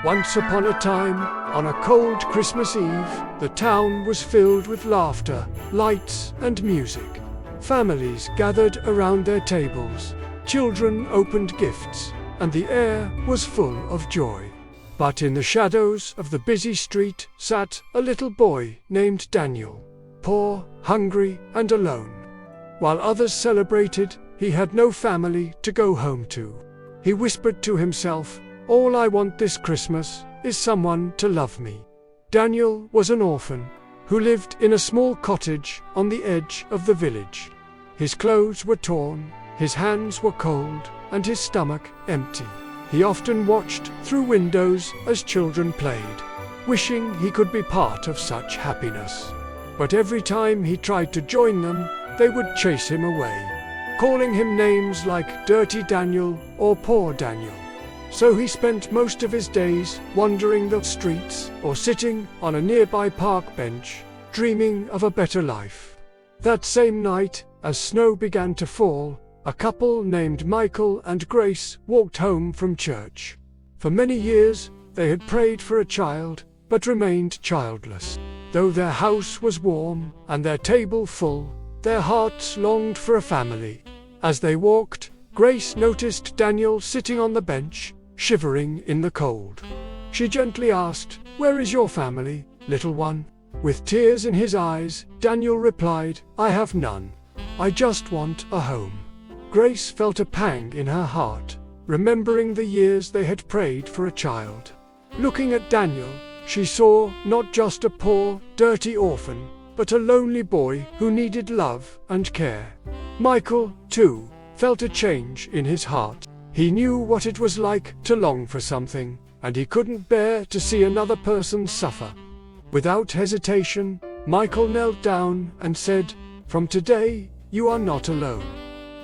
Once upon a time, on a cold Christmas Eve, the town was filled with laughter, lights, and music. Families gathered around their tables, children opened gifts, and the air was full of joy. But in the shadows of the busy street sat a little boy named Daniel, poor, hungry, and alone. While others celebrated, he had no family to go home to. He whispered to himself, "All I want this Christmas is someone to love me." Daniel was an orphan who lived in a small cottage on the edge of the village. His clothes were torn, his hands were cold, and his stomach empty. He often watched through windows as children played, wishing he could be part of such happiness. But every time he tried to join them, they would chase him away, calling him names like Dirty Daniel or Poor Daniel. So he spent most of his days wandering the streets or sitting on a nearby park bench, dreaming of a better life. That same night, as snow began to fall, a couple named Michael and Grace walked home from church. For many years, they had prayed for a child, but remained childless. Though their house was warm and their table full, their hearts longed for a family. As they walked, Grace noticed Daniel sitting on the bench, shivering in the cold. She gently asked, "Where is your family, little one?" With tears in his eyes, Daniel replied, "I have none. I just want a home." Grace felt a pang in her heart, remembering the years they had prayed for a child. Looking at Daniel, she saw not just a poor, dirty orphan, but a lonely boy who needed love and care. Michael, too, felt a change in his heart. He knew what it was like to long for something, and he couldn't bear to see another person suffer. Without hesitation, Michael knelt down and said, "From today, you are not alone.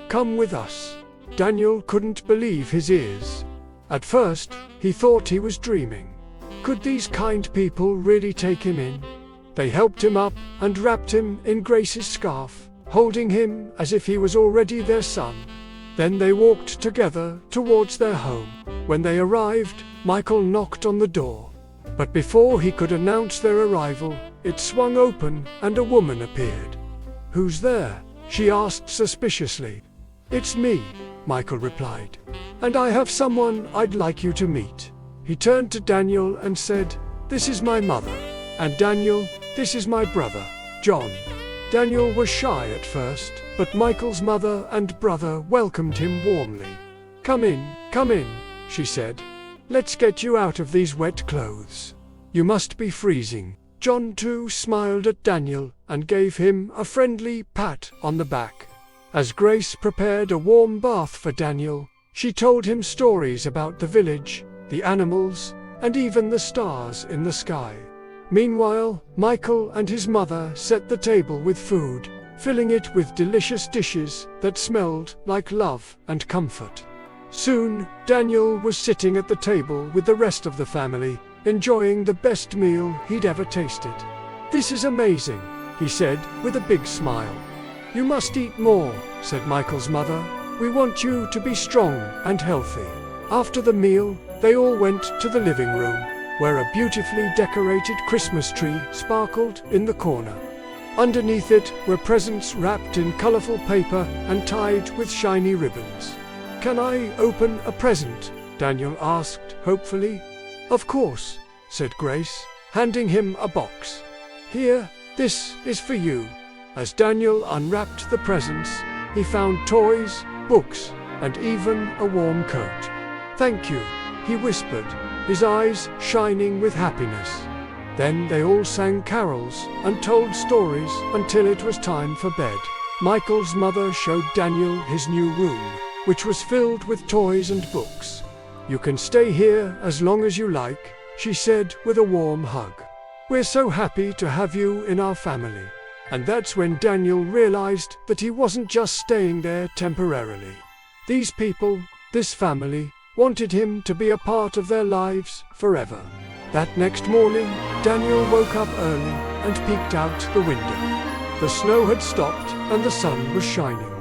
Come with us." Daniel couldn't believe his ears. At first, he thought he was dreaming. Could these kind people really take him in? They helped him up and wrapped him in Grace's scarf, holding him as if he was already their son. Then they walked together towards their home. When they arrived, Michael knocked on the door. But before he could announce their arrival, it swung open and a woman appeared. "Who's there?" she asked suspiciously. "It's me," Michael replied. "And I have someone I'd like you to meet." He turned to Daniel and said, "This is my mother. And Daniel, this is my brother, John." Daniel was shy at first, but Michael's mother and brother welcomed him warmly. Come in, she said. "Let's get you out of these wet clothes. You must be freezing." John too smiled at Daniel and gave him a friendly pat on the back. As Grace prepared a warm bath for Daniel, she told him stories about the village, the animals, and even the stars in the sky. Meanwhile, Michael and his mother set the table with food, filling it with delicious dishes that smelled like love and comfort. Soon, Daniel was sitting at the table with the rest of the family, enjoying the best meal he'd ever tasted. "This is amazing," he said with a big smile. "You must eat more," said Michael's mother. "We want you to be strong and healthy." After the meal, they all went to the living room, where a beautifully decorated Christmas tree sparkled in the corner. Underneath it were presents wrapped in colorful paper and tied with shiny ribbons. "Can I open a present?" Daniel asked hopefully. "Of course," said Grace, handing him a box. "Here, this is for you." As Daniel unwrapped the presents, he found toys, books, and even a warm coat. "Thank you," he whispered, his eyes shining with happiness. Then they all sang carols and told stories until it was time for bed. Michael's mother showed Daniel his new room, which was filled with toys and books. "You can stay here as long as you like," she said with a warm hug. "We're so happy to have you in our family." And that's when Daniel realized that he wasn't just staying there temporarily. These people, this family, wanted him to be a part of their lives forever. That next morning, Daniel woke up early and peeked out the window. The snow had stopped and the sun was shining.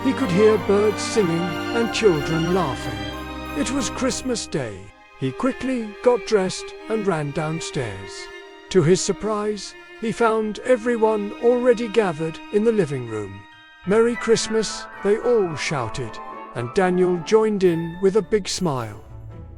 He could hear birds singing and children laughing. It was Christmas Day. He quickly got dressed and ran downstairs. To his surprise, he found everyone already gathered in the living room. "Merry Christmas," they all shouted, and Daniel joined in with a big smile.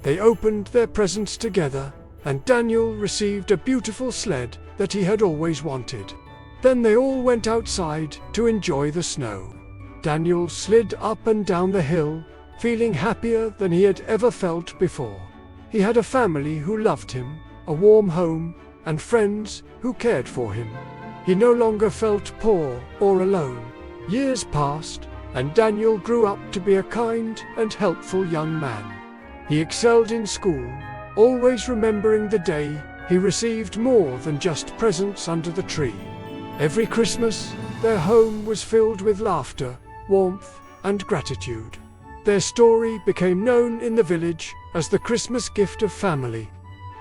They opened their presents together, and Daniel received a beautiful sled that he had always wanted. Then they all went outside to enjoy the snow. Daniel slid up and down the hill, feeling happier than he had ever felt before. He had a family who loved him, a warm home, and friends who cared for him. He no longer felt poor or alone. Years passed, and Daniel grew up to be a kind and helpful young man. He excelled in school, always remembering the day he received more than just presents under the tree. Every Christmas, their home was filled with laughter, warmth, and gratitude. Their story became known in the village as the Christmas gift of family.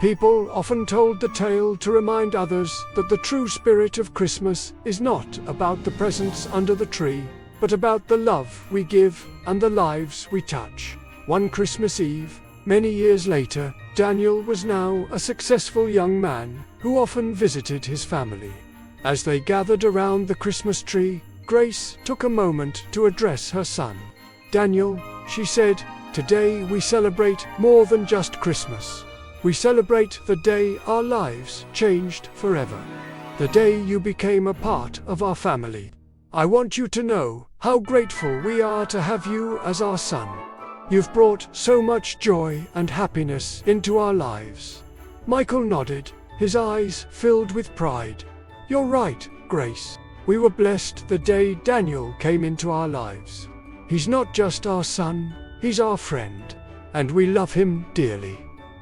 People often told the tale to remind others that the true spirit of Christmas is not about the presents under the tree, but about the love we give and the lives we touch. One Christmas Eve, many years later, Daniel was now a successful young man who often visited his family. As they gathered around the Christmas tree, Grace took a moment to address her son. "Daniel," she said, "today we celebrate more than just Christmas. We celebrate the day our lives changed forever. The day you became a part of our family. I want you to know how grateful we are to have you as our son. You've brought so much joy and happiness into our lives." Michael nodded, his eyes filled with pride. "You're right, Grace. We were blessed the day Daniel came into our lives. He's not just our son, he's our friend, and we love him dearly."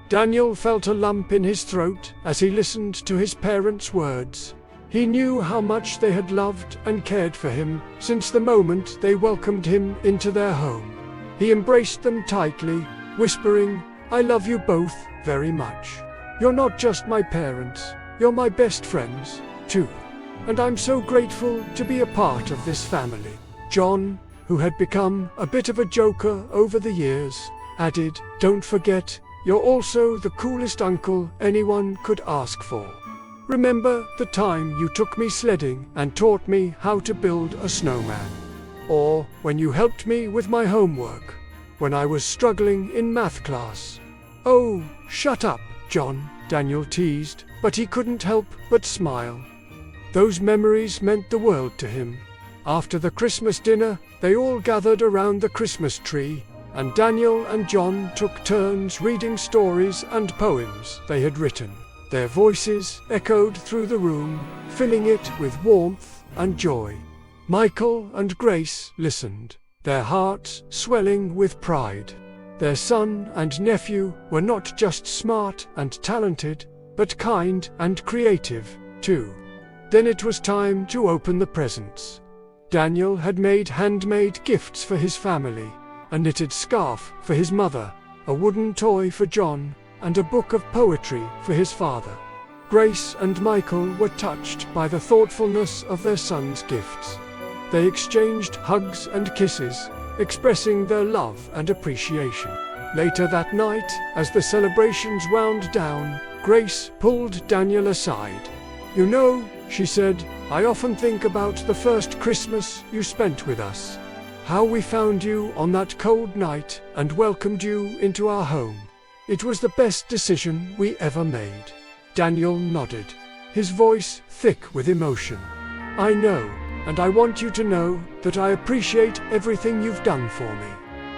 Daniel felt a lump in his throat as he listened to his parents' words. He knew how much they had loved and cared for him since the moment they welcomed him into their home. He embraced them tightly, whispering, "I love you both very much. You're not just my parents, you're my best friends, too. And I'm so grateful to be a part of this family." John, who had become a bit of a joker over the years, added, "Don't forget, you're also the coolest uncle anyone could ask for. Remember the time you took me sledding and taught me how to build a snowman? Or when you helped me with my homework, when I was struggling in math class?" "Oh, shut up, John," Daniel teased, but he couldn't help but smile. Those memories meant the world to him. After the Christmas dinner, they all gathered around the Christmas tree, and Daniel and John took turns reading stories and poems they had written. Their voices echoed through the room, filling it with warmth and joy. Michael and Grace listened, their hearts swelling with pride. Their son and nephew were not just smart and talented, but kind and creative, too. Then it was time to open the presents. Daniel had made handmade gifts for his family, a knitted scarf for his mother, a wooden toy for John, and a book of poetry for his father. Grace and Michael were touched by the thoughtfulness of their son's gifts. They exchanged hugs and kisses, expressing their love and appreciation. Later that night, as the celebrations wound down, Grace pulled Daniel aside. "You know," she said, "I often think about the first Christmas you spent with us. How we found you on that cold night and welcomed you into our home. It was the best decision we ever made." Daniel nodded, his voice thick with emotion. "I know, and I want you to know that I appreciate everything you've done for me.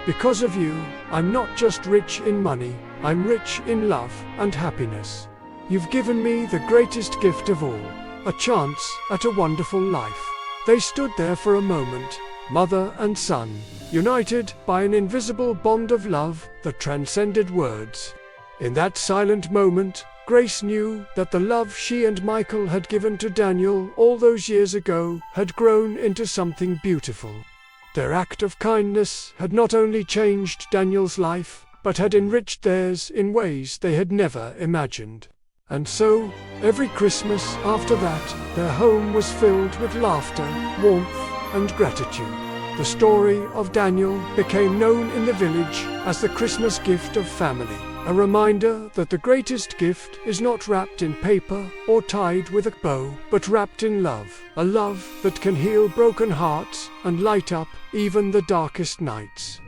Because of you, I'm not just rich in money, I'm rich in love and happiness. You've given me the greatest gift of all, a chance at a wonderful life." They stood there for a moment, mother and son, united by an invisible bond of love that transcended words. In that silent moment, Grace knew that the love she and Michael had given to Daniel all those years ago had grown into something beautiful. Their act of kindness had not only changed Daniel's life, but had enriched theirs in ways they had never imagined. And so, every Christmas after that, their home was filled with laughter, warmth, and gratitude. The story of Daniel became known in the village as the Christmas gift of family. A reminder that the greatest gift is not wrapped in paper or tied with a bow, but wrapped in love. A love that can heal broken hearts and light up even the darkest nights.